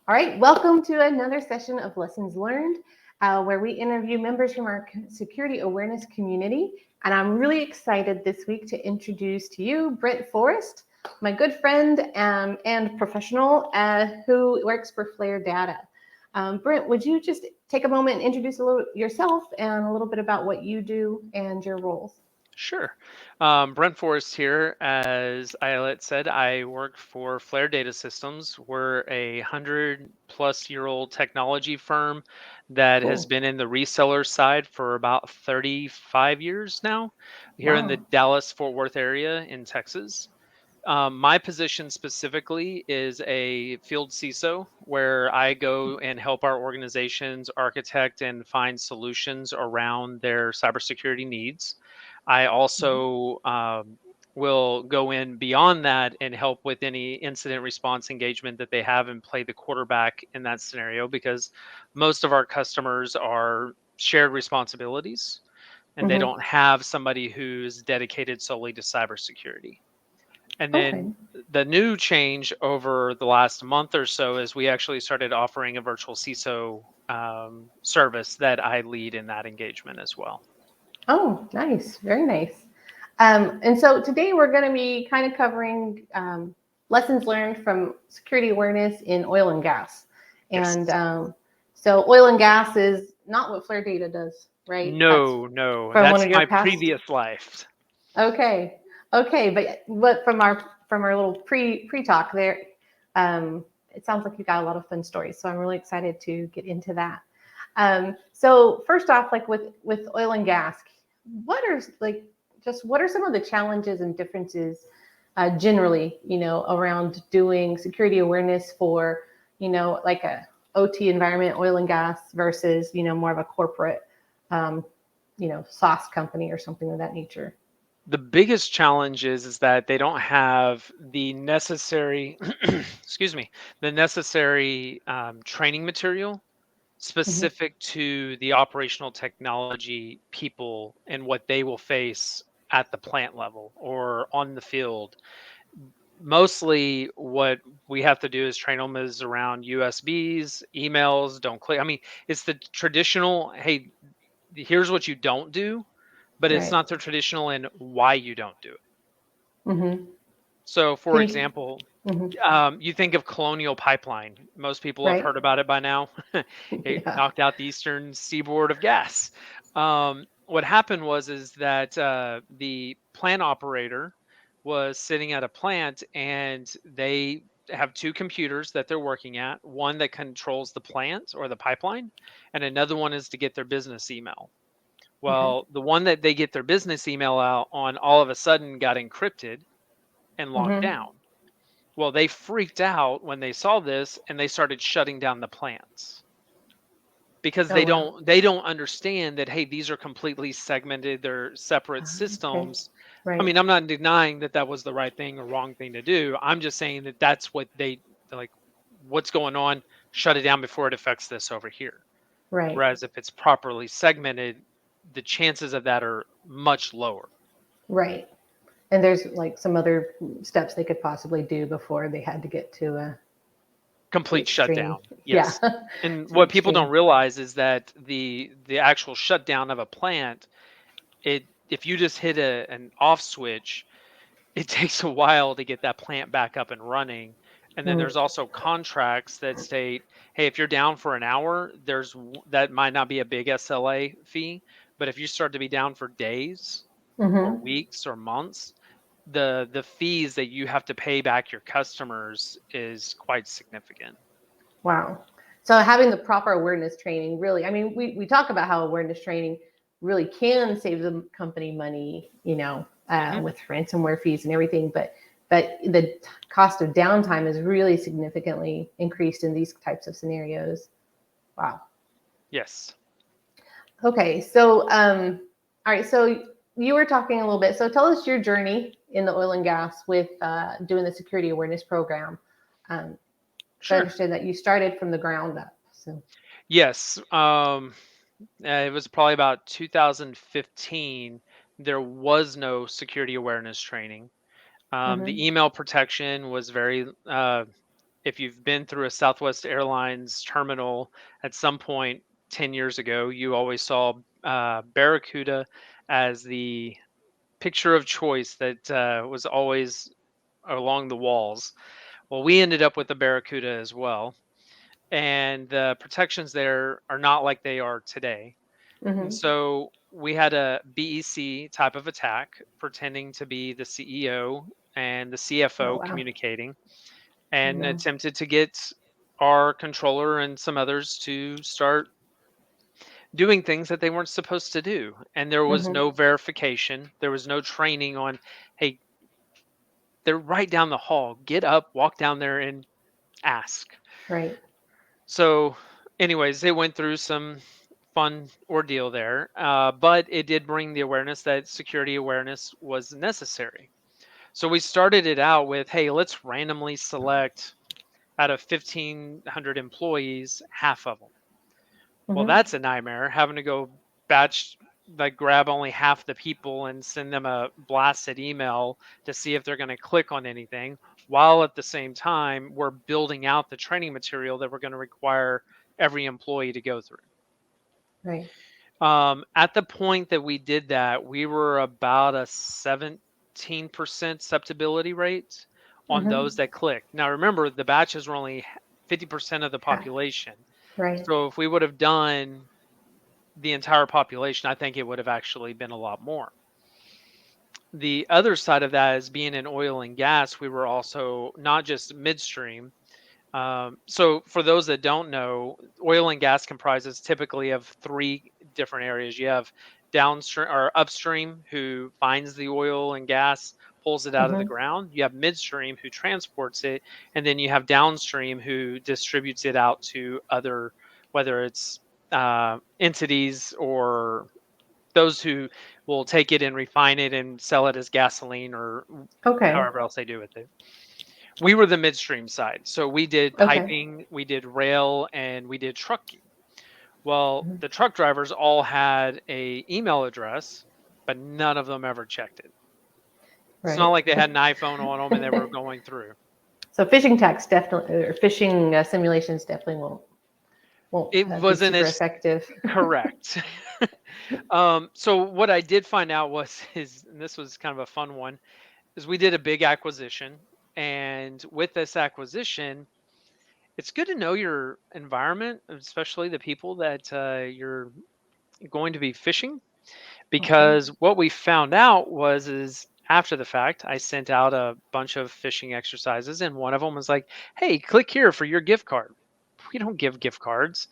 All right, welcome to another session of Lessons Learned, where we interview members from our security awareness community. And I'm really excited this week to introduce to you Brent Forrest, my good friend and professional who works for Flare Data. Brent, would you just take a moment and introduce a little yourself and a little bit about what you do and your roles? Sure. Brent Forrest here. As Ayelet said, I work for Flare Data Systems. We're a 100-plus-year-old technology firm that has Cool. been in the reseller side for about 35 years now here in the Wow. Dallas-Fort Worth area in Texas. My position specifically is a field CISO, where I go and help our organizations architect and find solutions around their cybersecurity needs. I Mhm. also will go in beyond that and help with any incident response engagement that they have and play the quarterback in that scenario because most of our customers are shared responsibilities and they Mhm. don't have somebody who's dedicated solely to cybersecurity. And Okay. then the new change over the last month or so is we actually started offering a virtual CISO service that I lead in that engagement as well. Oh, nice. Very nice. And so today we're going to be kind of covering lessons learned from security awareness in oil and gas. And Yes. so oil and gas is not what Flare Data does, right? That's No, no, from one that's of your my past. previous life. Okay, okay, but from our little pre talk there, it sounds like you got a lot of fun stories. So I'm really excited to get into that. So first off, like with oil and gas, what are like just what are some of the challenges and differences generally, around doing security awareness for, like a OT environment, oil and gas versus, more of a corporate, um, sauce company or something of that nature. The biggest challenge is that they don't have the necessary, excuse me, the necessary training material Hmm. specific to the operational technology people and what they will face at the plant level or on the field. Mostly what we have to do is train them is around USBs, emails, don't click. I mean, it's the traditional, hey, here's what you don't do, but it's Right. not the traditional and why you don't do it. Hmm. So, for Can you? example, Hmm. you think of Colonial Pipeline. Most people have Right. heard about it by now. It Yeah. knocked out the eastern seaboard of gas. What happened was is that the plant operator was sitting at a plant, and they have two computers that they're working at. One that controls the plant or the pipeline, and another one is to get their business email. Okay. Well, the one that they get their business email out on all of a sudden got encrypted and locked Hmm. down. Well, they freaked out when they saw this and they started shutting down the plants because Oh they wow. don't understand that, hey, these are completely segmented, they're separate Okay. systems. I Right. mean, I'm not denying that that was the right thing or wrong thing to do. I'm just saying that that's what they're like, what's going on, shut it down before it affects this over here. Right. Whereas if it's properly segmented, the chances of that are much lower. Right. And there's like some other steps they could possibly do before they had to get to the Complete extreme. shutdown, Yeah. yes. And To the what people don't extreme. realize is that the actual shutdown of a plant, it if you just hit an off switch, it takes a while to get that plant back up and running. And then Mm. there's also contracts that state, hey, if you're down for an hour, that might not be a big SLA fee, but if you start to be down for days or Hmm. weeks or months, the fees that you have to pay back your customers is quite significant. Wow. So having the proper awareness training really, I mean, we talk about how awareness training really can save the company money, Mhm. with ransomware fees and everything, but the cost of downtime is really significantly increased in these types of scenarios. Wow. Yes. Okay. So all right. So you were talking a little bit. So tell us your journey in the oil and gas with doing the security awareness program. Um, so I Sure. understand that you started from the ground up. So. Yes. It was probably about 2015. There was no security awareness training. Hmm. The email protection was very if you've been through a Southwest Airlines terminal at some point 10 years ago, you always saw Barracuda as the picture of choice that was always along the walls. Well, we ended up with the Barracuda as well. And the protections there are not like they are today. And Hmm. so we had a BEC type of attack, pretending to be the CEO and the Oh, CFO wow. communicating, Oh, and no. attempted to get our controller and some others to start doing things that they weren't supposed to do. And there was Hmm. no verification, there was no training on, hey, they're right down the hall. Get up, walk down there, and ask. Right. So, anyways, they went through some fun ordeal there, but it did bring the awareness that security awareness was necessary. So we started it out with, hey, let's randomly select out of 1,500 employees, half of them. Well, Hmm. that's a nightmare, having to go batch, like grab only half the people and send them a blasted email to see if they're going to click on anything, while at the same time we're building out the training material that we're going to require every employee to go through. Right. At the point that we did that, we were about a 17% susceptibility rate on those Hmm. that clicked. Now, remember, the batches were only 50% of the Half. population. Right. So if we would have done the entire population, I think it would have actually been a lot more. The other side of that is being in oil and gas, we were also not just midstream. So, for those that don't know, oil and gas comprises typically of three different areas. You have downstream or upstream, who finds the oil and gas, pulls it out of the Hmm. ground. You have midstream, who transports it, and then you have downstream, who distributes it out to other, whether it's entities or those who will take it and refine it and sell it as gasoline or Okay. however else they do with it. We were the midstream side. So we did Okay. piping, we did rail, and we did trucking. Well, Mhm. the truck drivers all had a email address, but none of them ever checked it. It's not Right. like they had an iPhone on them and they were going through. So phishing attacks definitely, or phishing simulations definitely won't It be wasn't super as effective. correct. So what I did find out was, is, and this was kind of a fun one, is we did a big acquisition. And with this acquisition, it's good to know your environment, especially the people that you're going to be phishing, Okay. because what we found out was, is after the fact, I sent out a bunch of phishing exercises, and one of them was like, hey, click here for your gift card. We don't give gift cards.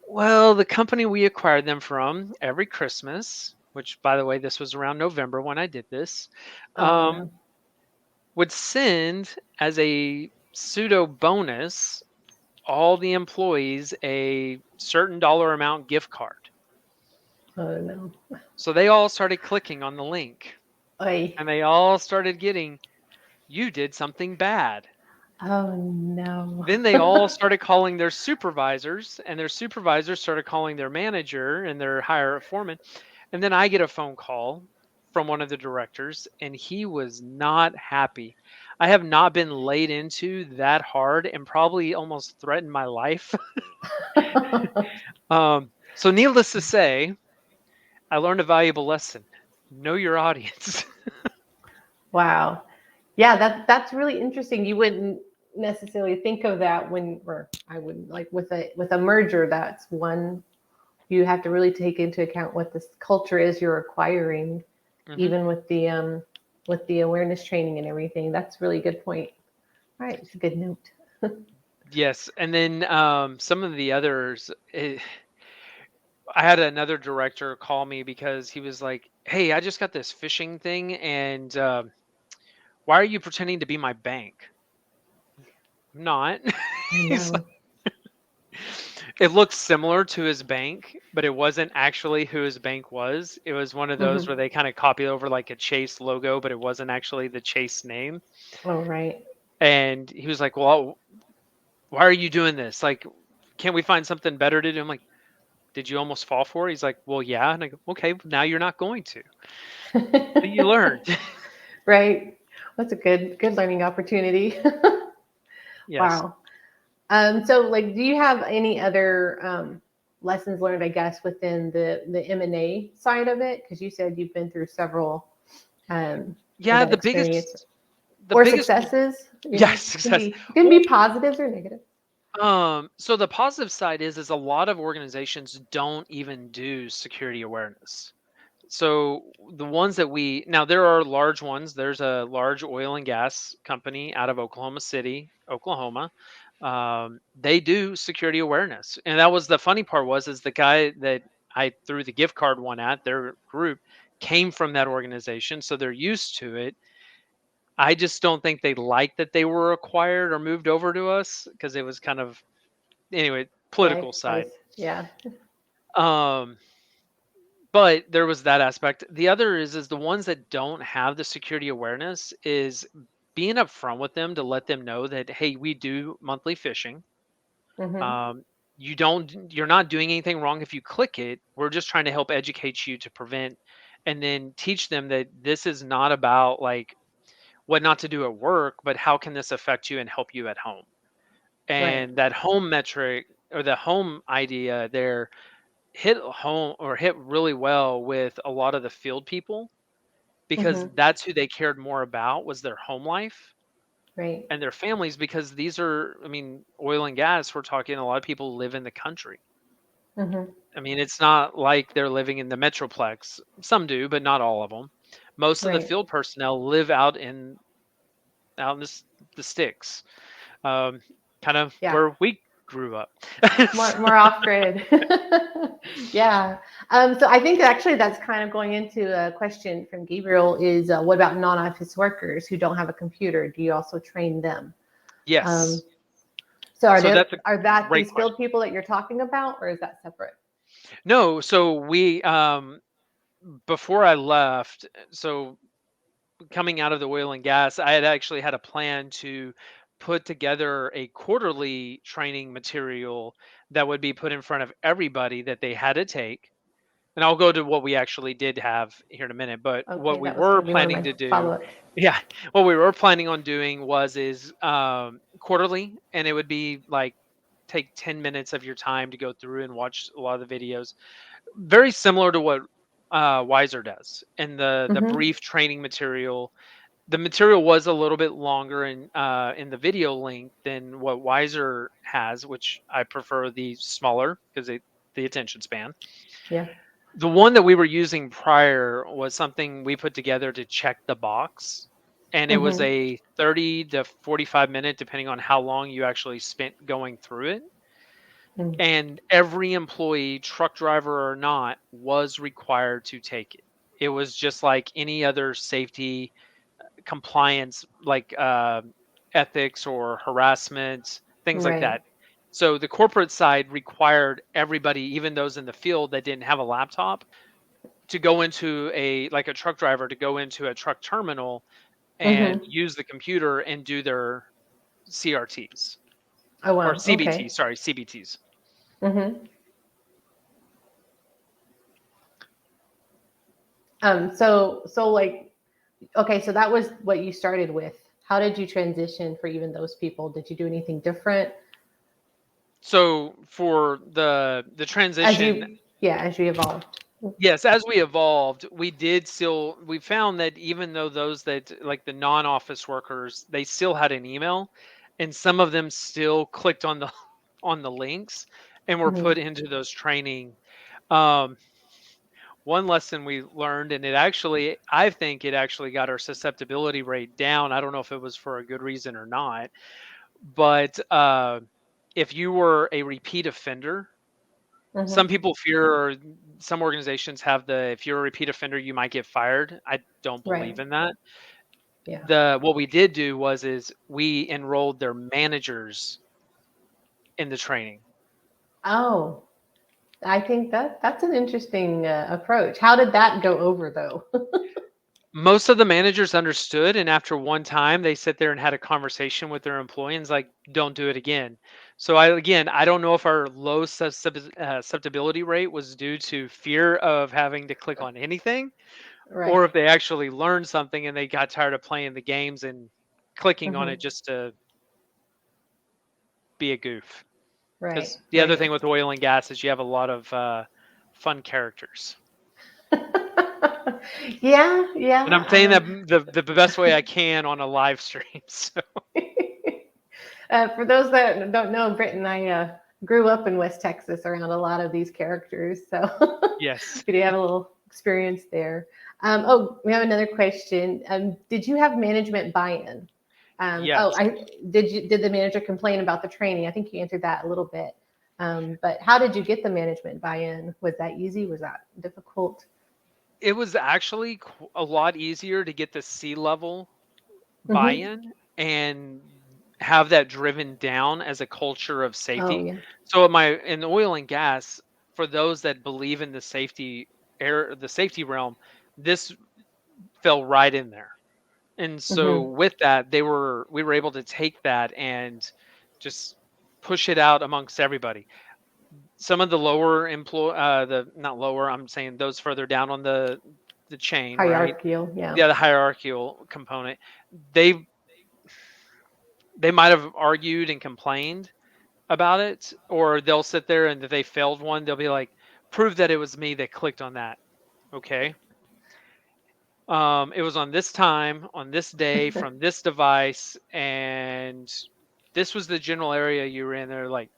Well, the company we acquired them from, every Christmas, which, by the way, this was around November when I did this, Oh um, no. would send as a pseudo bonus all the employees a certain dollar amount gift card. Oh no. So they all started clicking on the link, Oy. and they all started getting, you did something bad. Oh no. Then they all started calling their supervisors, and their supervisors started calling their manager and their higher foreman. And then I get a phone call from one of the directors, and he was not happy. I have not been laid into that hard and probably almost threatened my life. So, needless to say, I learned a valuable lesson: know your audience. Wow. Yeah, that's really interesting. You wouldn't necessarily think of that when, or I wouldn't, like with a merger. That's one you have to really take into account what this culture is you're acquiring, Hmm. even with the awareness training and everything. That's a really good point. All right, it's a good note. Yes, and then some of the others. I had another director call me because he was like, "Hey, I just got this phishing thing, and why are you pretending to be my bank?" I'm not. Oh He's no. It looked similar to his bank, but it wasn't actually who his bank was. It was one of those Hmm. where they kind of copied over like a Chase logo, but it wasn't actually the Chase name. Oh right. And he was like, "Well, why are you doing this? Like, can't we find something better to do?" I'm like, "Did you almost fall for it?" He's like, "Well, yeah." And I go, "Okay, now you're not going to. So you learned." Right. That's a good learning opportunity. Yes. Wow. So like, do you have any other lessons learned, I guess, within the M&A side of it? Because you said you've been through several of Yeah, that experience the or biggest successes. yes, Can success. be can Well, be positives or negatives. so the positive side is a lot of organizations don't even do security awareness. So the ones that we now there are large ones. There's a large oil and gas company out of Oklahoma City, Oklahoma. They do security awareness, and that was the funny part was is the guy that I threw the gift card one at their group came from that organization, so they're used to it. I just don't think they liked that they were acquired or moved over to us because it was kind of anyway Yeah, political I was, side. yeah. Um, but there was that aspect. The other is the ones that don't have the security awareness is being upfront with them to let them know that hey, we do monthly phishing. Mm-hmm. Um, you're not doing anything wrong if you click it. We're just trying to help educate you to prevent and then teach them that this is not about like what not to do at work, but how can this affect you and help you at home. Right. And that home metric or the home idea there hit home or hit really well with a lot of the field people because Mm-hmm. that's who they cared more about was their home life Right. and their families because these are I mean oil and gas we're talking a lot of people live in the country. Mm-hmm. I mean it's not like they're living in the metroplex. Some do, but not all of them. Most of the Right. field personnel live out in the sticks. Um, kind of Yeah. where we grew up. More off grid. Yeah. So I think actually that's kind of going into a question from Gabriel is what about non-office workers who don't have a computer? Do you also train them? Um, Yes. so So that's a are that great these question. field people that you're talking about, or is that separate? No, so we before I left, so coming out of the oil and gas, I had actually had a plan to put together a quarterly training material that would be put in front of everybody that they had to take. And I'll go to what we actually did have here in a minute, but what Okay, we that was were going to be one of planning my to do, follow-ups. yeah, what we were planning on doing is quarterly, and it would be like take 10 minutes of your time to go through and watch a lot of the videos very similar to what Wizer does and the Mm-hmm. brief training material. The material was a little bit longer in the video length than what Wizer has, which I prefer the smaller because the attention span. Yeah. The one that we were using prior was something we put together to check the box, and it was Mm-hmm. a 30 to 45 minute, depending on how long you actually spent going through it. Mm. And every employee, truck driver or not, was required to take it. It was just like any other safety compliance, like ethics or harassment, things like Right. that. So the corporate side required everybody, even those in the field that didn't have a laptop, to go into a like a truck driver to go into a truck terminal and Mm-hmm. use the computer and do their CRTs Oh or wow. CBTs, Okay. sorry, CBTs. Mm-hmm. So like, okay, so that was what you started with. How did you transition for even those people? Did you do anything different So for the as transition, you, yeah, as you evolved? yes, as we evolved, we found that even though those that like the non-office workers, they still had an email and some of them still clicked on the on the links and were Mm-hmm. put into those training. Um, one lesson we learned, and I think it actually got our susceptibility rate down. I don't know if it was for a good reason or not, but if you were a repeat offender, some Mm-hmm. people fear or some organizations have the if you're a repeat offender, you might get fired. I don't Right. believe in that. Yeah. The what we did do is we enrolled their managers in the training. Oh, I think that's an interesting approach. How did that go over though? Most of the managers understood, and after one time, they sit there and had a conversation with their employees, like, "Don't do it again." So I don't know if our low susceptibility rate was due to fear of having to click on anything, or Right. if they actually learned something and they got tired of playing the games and clicking on Mm-hmm. it just to be a goof. Right, Because the other thing right. with oil and gas is you have a lot of fun characters. Yeah, And I'm yeah. saying that the best way I can on a live stream. So For those that don't know, Brent and I grew up in West Texas around a lot of these characters, so yes, we do have a little experience there. Oh, we have another question. Did you have management buy-in? yes, Did the manager complain about the training? I think you answered that a little bit. But how did you get the management buy-in? Was that easy? Was that difficult? it was actually a lot easier to get the C-level Mm-hmm. buy-in and have that driven down as a culture of Oh safety. yeah. So in oil and gas, for those that believe in the safety realm, this fell right in there. And so Mm-hmm. with that, we were able to take that and just push it out amongst everybody. Some of the lower the not lower, I'm saying those further down on the chain, right? Hierarchical, yeah. Yeah, the hierarchical component. They they might have argued and complained about it, or they'll sit there and if they failed one, they'll be like, prove that it was me that clicked on that. Okay. It was on this time, on this day, from this device, and this was the general area you were in. They're like,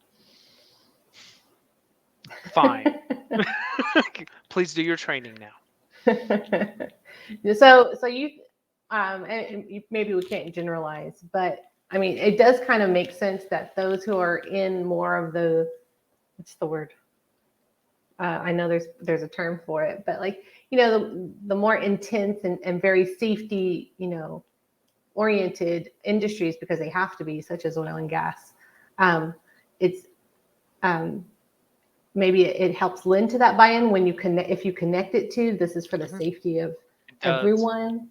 fine. Please do your training now. So you, maybe we can't generalize, but I mean, it does kind of make sense that those who are in more of the, what's the word? I know there's a term for it, but like, the more intense and very safety, oriented industries, because they have to be, such as oil and gas. It's um, maybe it helps lend to that buy-in when you connect, if you connect it to, this is for the Mhm. safety of It does. everyone.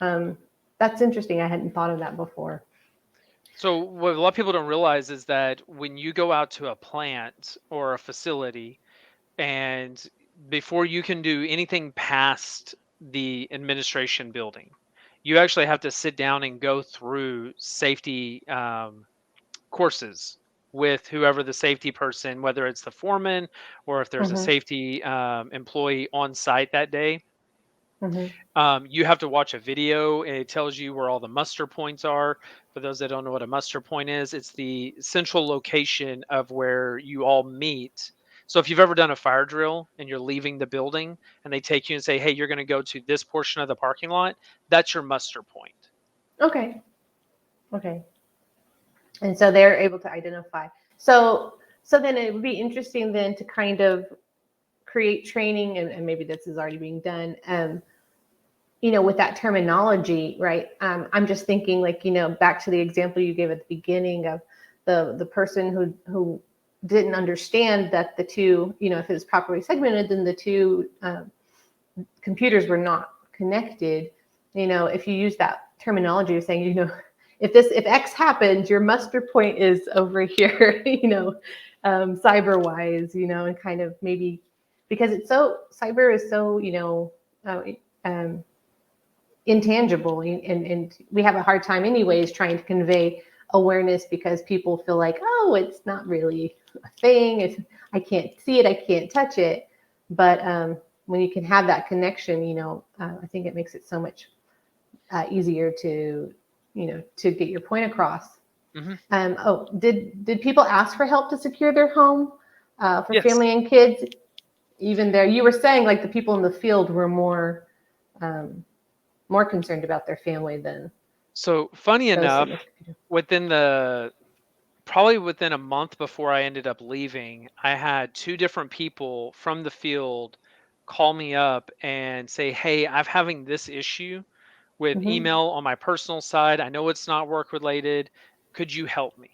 um, that's interesting. I hadn't thought of that before. So what a lot of people don't realize is that when you go out to a plant or a facility, and before you can do anything past the administration building, you actually have to sit down and go through safety courses with whoever the safety person, whether it's the foreman or if there's a Hmm. safety employee on site that day. Hmm. You have to watch a video and it tells you where all the muster points are. For those that don't know what a muster point is, it's the central location of where you all meet. So if you've ever done a fire drill and you're leaving the building and they take you and say, hey, you're going to go to this portion of the parking lot, that's your muster point. Okay. Okay. And so they're able to identify. So then it would be interesting then to kind of create training, and maybe this is already being done, with that terminology, right? I'm just thinking, like, back to the example you gave at the beginning of the person who didn't understand that the two, if it was properly segmented, then the two computers were not connected. If you use that terminology of saying, if X happens, your muster point is over here, cyber wise, and kind of maybe because cyber is so, uh, um, intangible, and we have a hard time anyways trying to convey awareness, because people feel like, oh, it's not really a thing, I can't see it, I can't touch it. But when you can have that connection, I think it makes it so much easier to get your point across. Hmm. Did people ask for help to secure their home, for Yes. family and kids? Even there, you were saying like the people in the field were um, more concerned about their family than So funny those enough, sitting at the computer. within the probably within a month before I ended up leaving, I had two different people from the field call me up and say, hey, I'm having this issue with Mm-hmm. email on my personal side. I know it's not work related. Could you help me?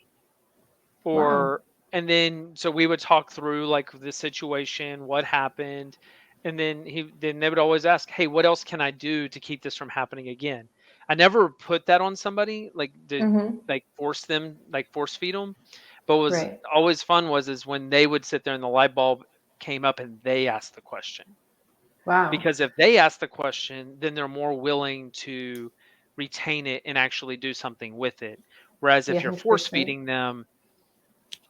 Wow. Or and then so we would talk through like the situation, what happened, and then they would always ask, hey, what else can I do to keep this from happening again? I never put that on somebody, like to Mm-hmm. like force them, like force feed them. But what was Right. always fun was is when they would sit there and the light bulb came up and they asked the question. Wow. Because if they ask the question, then they're more willing to retain it and actually do something with it. Whereas Yeah, if you're force 100%. feeding them,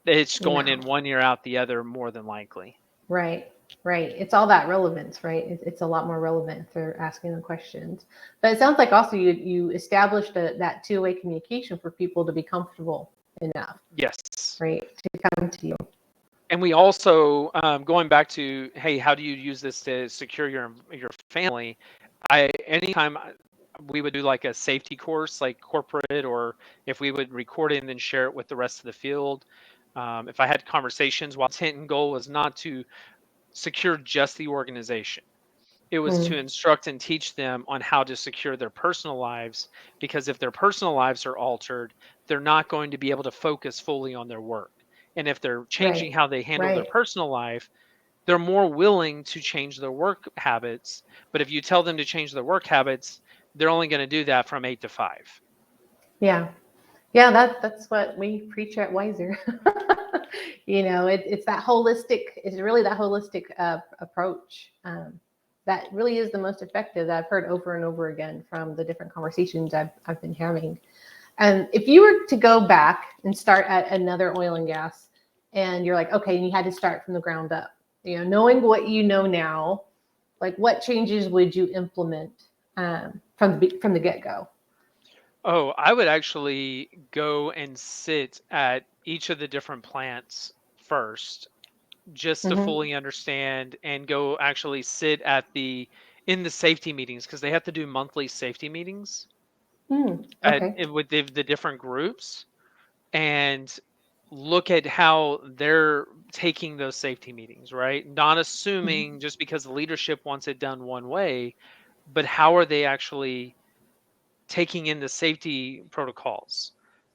It's going No. in one ear out the other more than likely. Right, right. It's all that relevance, right? It's a lot more relevant if they're asking the questions. But it sounds like also you established that two-way communication for people to be comfortable enough, Yes. right, to come to you. And we also, going back to, hey, how do you use this to secure your family? Anytime we would do like a safety course, like corporate, or if we would record it and then share it with the rest of the field. If I had conversations, while intent and goal was not to secure just the organization, it was to Mm, instruct and teach them on how to secure their personal lives, because if their personal lives are altered, they're not going to be able to focus fully on their work. And if they're changing right, how they handle their right. personal life, they're more willing to change their work habits. But if you tell them to change their work habits, they're only going to do that from 8 to 5. Yeah, yeah. That's what we preach at Wizer. It's that holistic. It's really that holistic approach. That really is the most effective that I've heard over and over again from the different conversations I've been having. And if you were to go back and start at another oil and gas, and you're like, okay, and you had to start from the ground up, knowing what you know now, like what changes would you implement from the get go? Oh, I would actually go and sit at each of the different plants first, just to Mm-hmm. fully understand, and go actually sit at in the safety meetings, because they have to do monthly safety meetings Okay. with the different groups, and look at how they're taking those safety meetings, right? Not assuming just because the leadership wants it done one way, but how are they actually taking in the safety protocols,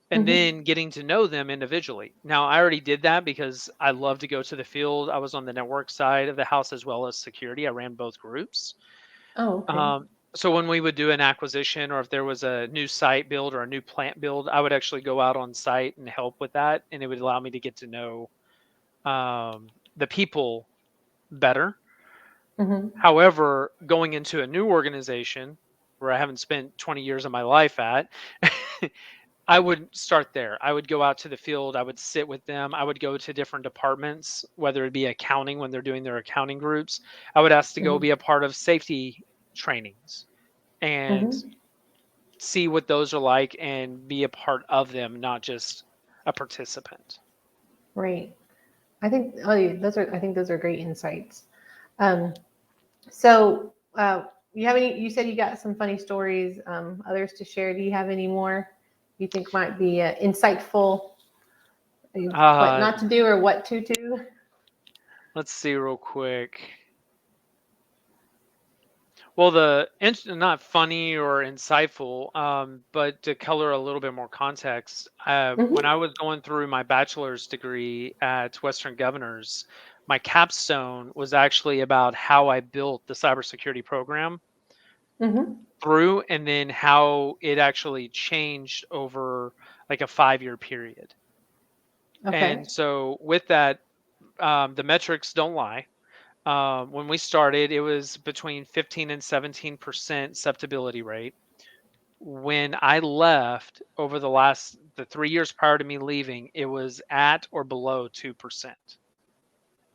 and Mm-hmm. then getting to know them individually. Now, I already did that because I love to go to the field. I was on the network side of the house as well as security. I ran both groups. Oh, okay. Um, so when we would do an acquisition, or if there was a new site build or a new plant build, I would actually go out on site and help with that, and it would allow me to get to know the people better. Mm-hmm. However, going into a new organization where I haven't spent 20 years of my life at, I would start there. I would go out to the field. I would sit with them. I would go to different departments, whether it be accounting when they're doing their accounting groups. I would ask to go Mm-hmm. be a part of safety trainings and Mm-hmm. see what those are like and be a part of them, not just a participant. Right. Oh, yeah, I think those are great insights. Um, so, you have any? You said you got some funny stories, others to share. Do you have any more you think might be insightful? What Uh, not to do or what to do? let's see real quick. Well, not funny or insightful, but to color a little bit more context, when Mm-hmm. I was going through my bachelor's degree at Western Governors, my capstone was actually about how I built the cybersecurity program Mm-hmm. through, and then how it actually changed over like a 5-year period. Okay. And so with that, the metrics don't lie. When we started, it was between 15 and 17% susceptibility rate. When I left, over the 3 years prior to me leaving, it was at or below 2%.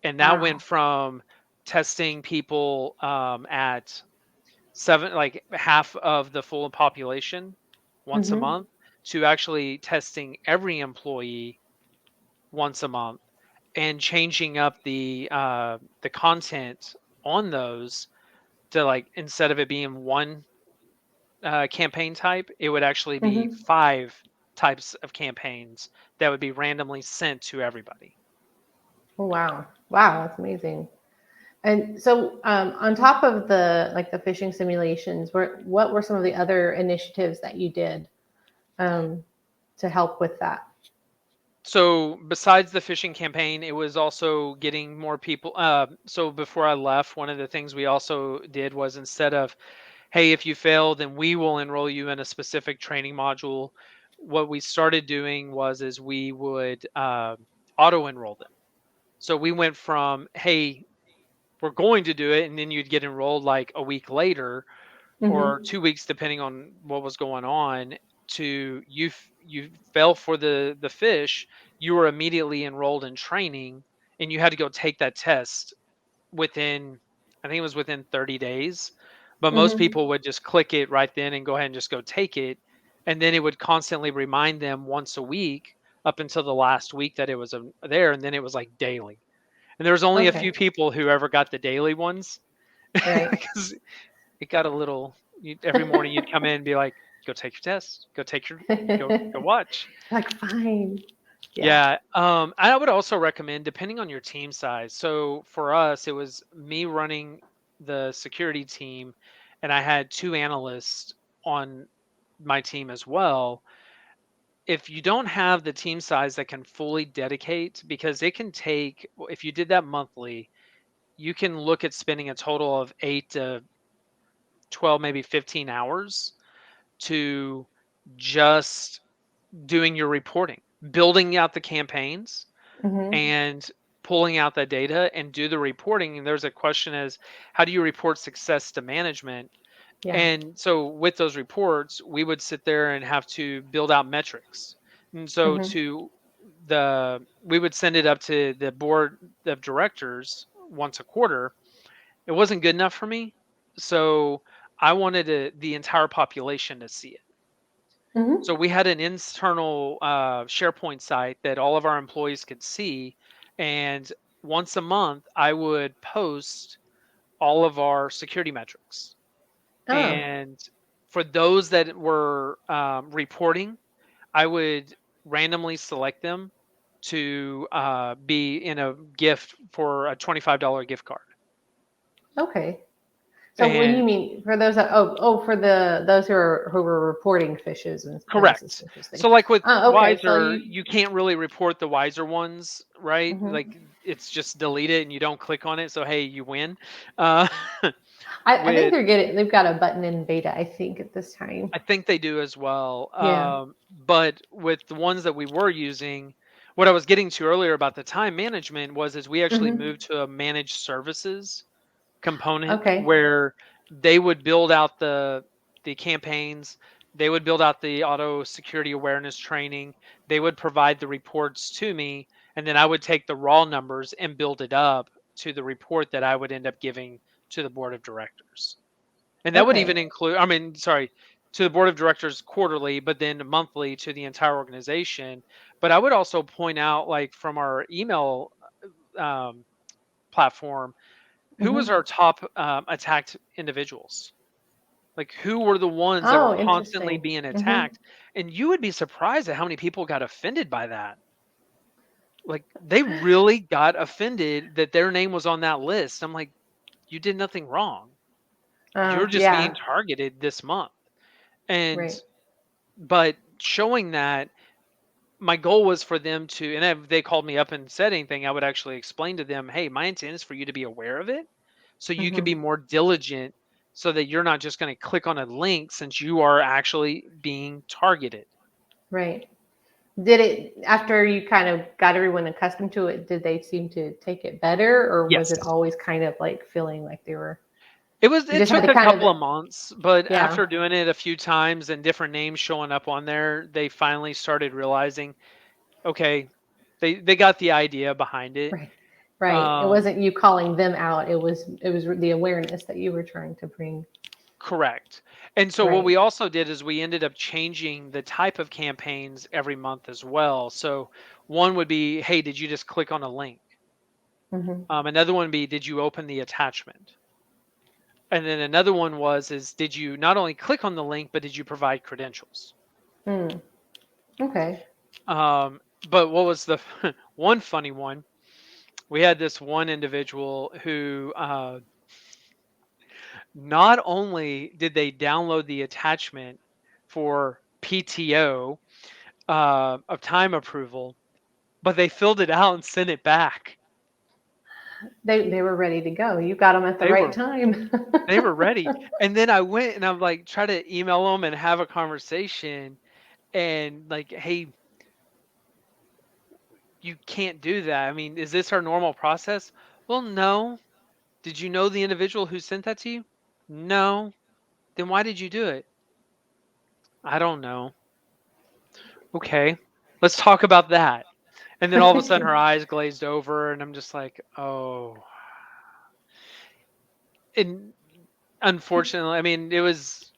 And that went Wow. from testing people at like half of the full population once a Mm-hmm. month, to actually testing every employee once a month, and changing up the content on those to, like, instead of it being one campaign type, it would actually be Mm-hmm. 5 types of campaigns that would be randomly sent to everybody. Oh, wow. Wow, that's amazing. And so, on top of the phishing simulations, what were some of the other initiatives that you did um, to help with that? So besides the phishing campaign, it was also getting more people. So before I left, one of the things we also did was, instead of, hey, if you fail, then we will enroll you in a specific training module. What we started doing is we would auto enroll them. So we went from, hey, we're going to do it, and then you'd get enrolled like a week later or Mm-hmm. 2 weeks, depending on what was going on, to you fell for the fish, you were immediately enrolled in training and you had to go take that test within, I think it was within 30 days. But most Hmm. people would just click it right then and go ahead and just go take it. And then it would constantly remind them once a week up until the last week that it was there. And then it was like daily. And there was only a few Okay. people who ever got the daily ones Right. because it got a little, every morning you'd come in and be like, go take your test, go watch. Like, fine. Yeah. Yeah. I would also recommend, depending on your team size. So for us, it was me running the security team, and I had two analysts on my team as well. If you don't have the team size that can fully dedicate, because it can take, if you did that monthly, you can look at spending a total of 8 to 12, maybe 15 hours to just doing your reporting, building out the campaigns Hmm. and pulling out that data and do the reporting. And there's a question as, how do you report success to management? Yeah. And so with those reports, we would sit there and have to build out metrics. And so Hmm. to we would send it up to the board of directors once a quarter. It wasn't good enough for me. So I wanted the entire population to see it. Hmm. So we had an internal SharePoint site that all of our employees could see. And once a month, I would post all of our security metrics. Oh, And for those that were reporting, I would randomly select them to be in a gift for a $25 gift card. okay. So when you And mean for those that, for those who were reporting fishes and the correct. suspicious things. So like with Oh, okay. So Wizer, you. you can't really report the Wizer ones, right? Hmm. Like it's just delete it and you don't click on it. So hey, you win. Uh, I think with they've got a button in beta, I think, at this time. I think they do as well. Yeah. But with the ones that we were using, what I was getting to earlier about the time management was is we actually Hmm. moved to a managed services component Okay. where they would build out the campaigns, they would build out the auto security awareness training, they would provide the reports to me, and then I would take the raw numbers and build it up to the report that I would end up giving to the board of directors. And that would even Okay. include, I mean, sorry, to the board of directors quarterly, but then monthly to the entire organization. But I would also point out, like from our email um, platform, who was Hmm. our top attacked individuals? Like who were the ones that were Oh, constantly interesting. being Hmm. attacked? And you would be surprised at how many people got offended by that. Like they really got offended that their name was on that list. I'm like, you did nothing wrong. You're just being Yeah. targeted this month. And Right. but showing that, my goal was for them to, and if they called me up and said anything, I would actually explain to them, hey, my intent is for you to be aware of it so you can be Hmm. more diligent, so that you're not just going to click on a link since you are actually being targeted. Right. Did it, after you kind of got everyone accustomed to it, did they seem to take it better, or was Yes. it always kind of like feeling like they were, you It just had took to a kind of, couple of months, but yeah. after doing it a few times and different names showing up on there, they finally started realizing, okay, they got the idea behind it. Right. Right. It Um, wasn't you calling them out. It was the awareness that you were trying to bring. Correct. And so what Right. we also did is we ended up changing the type of campaigns every month as well. So one would be, hey, did you just click on a link? Hmm. Another one would be, did you open the attachment? And then another one was, is did you not only click on the link, but did you provide credentials? Mm. Okay. But what was the one funny one? We had this one individual who not only did they download the attachment for PTO, of time approval, but they filled it out and sent it back. They were ready to go. You got them at the They right were time. they were ready. And then I went and I'm like try to email them and have a conversation and like, hey, you can't do that. I mean, is this our normal process? Well, no. Did you know the individual who sent that to you? No. Then why did you do it? I don't know. Okay. Let's talk about that. And then all of a sudden her eyes glazed over and I'm just like, oh. And unfortunately, I mean, it was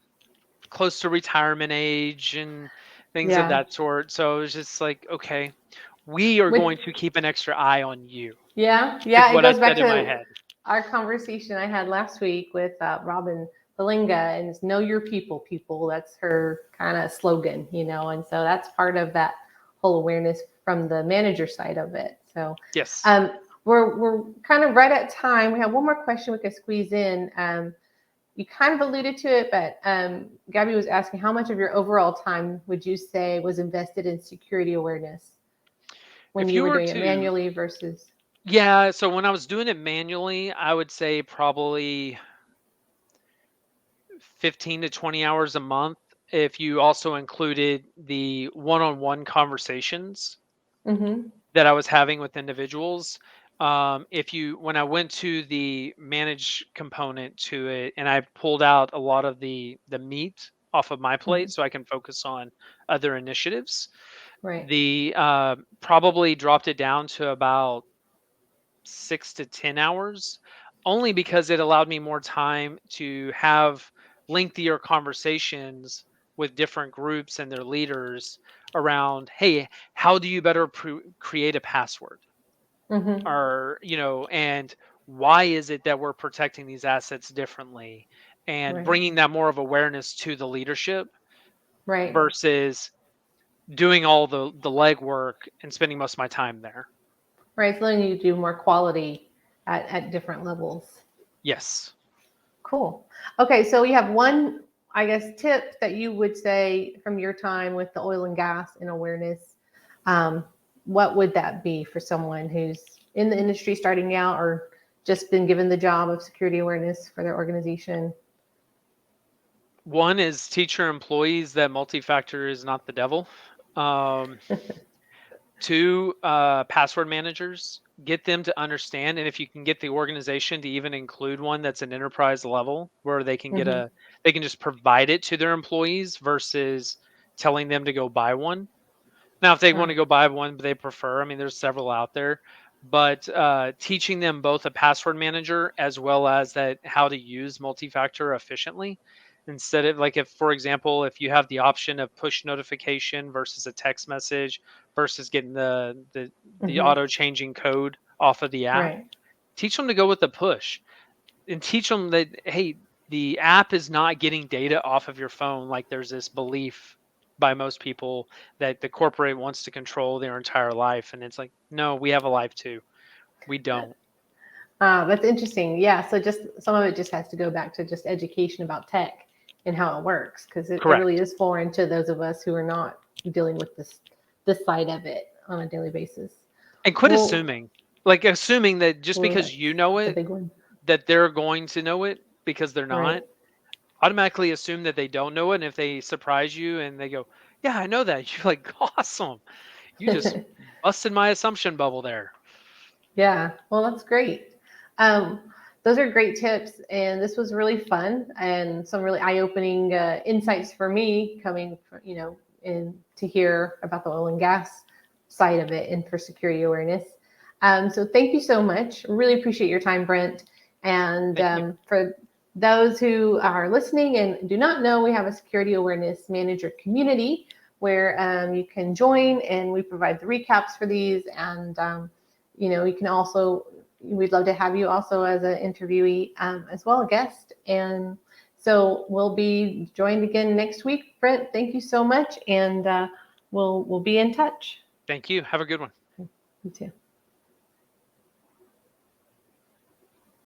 close to retirement age and things of Yeah. that sort. So it was just like, okay, we are With going to keep an extra eye on you, Yeah, is yeah, it what I goes back said in my to head. our conversation I had last week with Robin Belinga, and it's know your people, people. That's her kind of slogan, and so that's part of that whole awareness from the manager side of it. So Yes. um, we're kind of right at time. We have one more question we could squeeze in. You kind of alluded to it, but Gabby was asking how much of your overall time would you say was invested in security awareness when If you you were were doing it to, manually versus yeah, so when I was doing it manually, I would say probably 15 to 20 hours a month. If you also included the one-on-one conversations Mm-hmm. that I was having with individuals. When I went to the manage component to it, and I pulled out a lot of the meat off of my Mm-hmm. plate, so I can focus on other initiatives. Right. The Probably dropped it down to about 6 to 10 hours, only because it allowed me more time to have lengthier conversations with different groups and their leaders around, hey, how do you better create a password? Mm-hmm. Or, and why is it that we're protecting these assets differently? And Right. bringing that more of awareness to the leadership Right. versus doing all the legwork and spending most of my time there. Right. So letting you do more quality at different levels. Yes. Cool. Okay. So you have one, I guess, tip that you would say from your time with the oil and gas and awareness. Um, what would that be for someone who's in the industry starting out or just been given the job of security awareness for their organization? One is teach your employees that multi-factor is not the devil. Um, Two, password managers, get them to understand, and if you can get the organization to even include one that's an enterprise level where they can Mm-hmm. they can just provide it to their employees versus telling them to go buy one. Now, if they want to Right. go buy one, but they prefer, I mean, there's several out there, but teaching them both a password manager as well as that how to use multi-factor efficiently. Instead of like, if, for example, if you have the option of push notification versus a text message versus getting the Mm-hmm. auto changing code off of the app, Right. teach them to go with the push and teach them that, hey, the app is not getting data off of your phone. Like there's this belief by most people that the corporate wants to control their entire life, and it's like, no, we have a life too. We don't. That's interesting. Yeah. So just some of it just has to go back to just education about tech and how it works because it really Correct. is foreign to those of us who are not dealing with this side of it on a daily basis. And quit Well, assuming, like assuming that just well, because you know that's a it, big one. that they're going to know it, because they're Right. not. Automatically assume that they don't know it, and if they surprise you and they go, yeah, I know that, you're like, awesome, you just busted my assumption bubble there. Yeah. Well, that's great. Um, those are great tips, and this was really fun and some really eye-opening insights for me coming, from, in to hear about the oil and gas side of it and for security awareness. So thank you so much. Really appreciate your time, Brent. And Thank you. for those who are listening and do not know, we have a security awareness manager community where you can join, and we provide the recaps for these and you can also, we'd love to have you also as an interviewee as well, a guest. And so we'll be joined again next week. Brent, thank you so much. And we'll be in touch. Thank you. Have a good one. You too.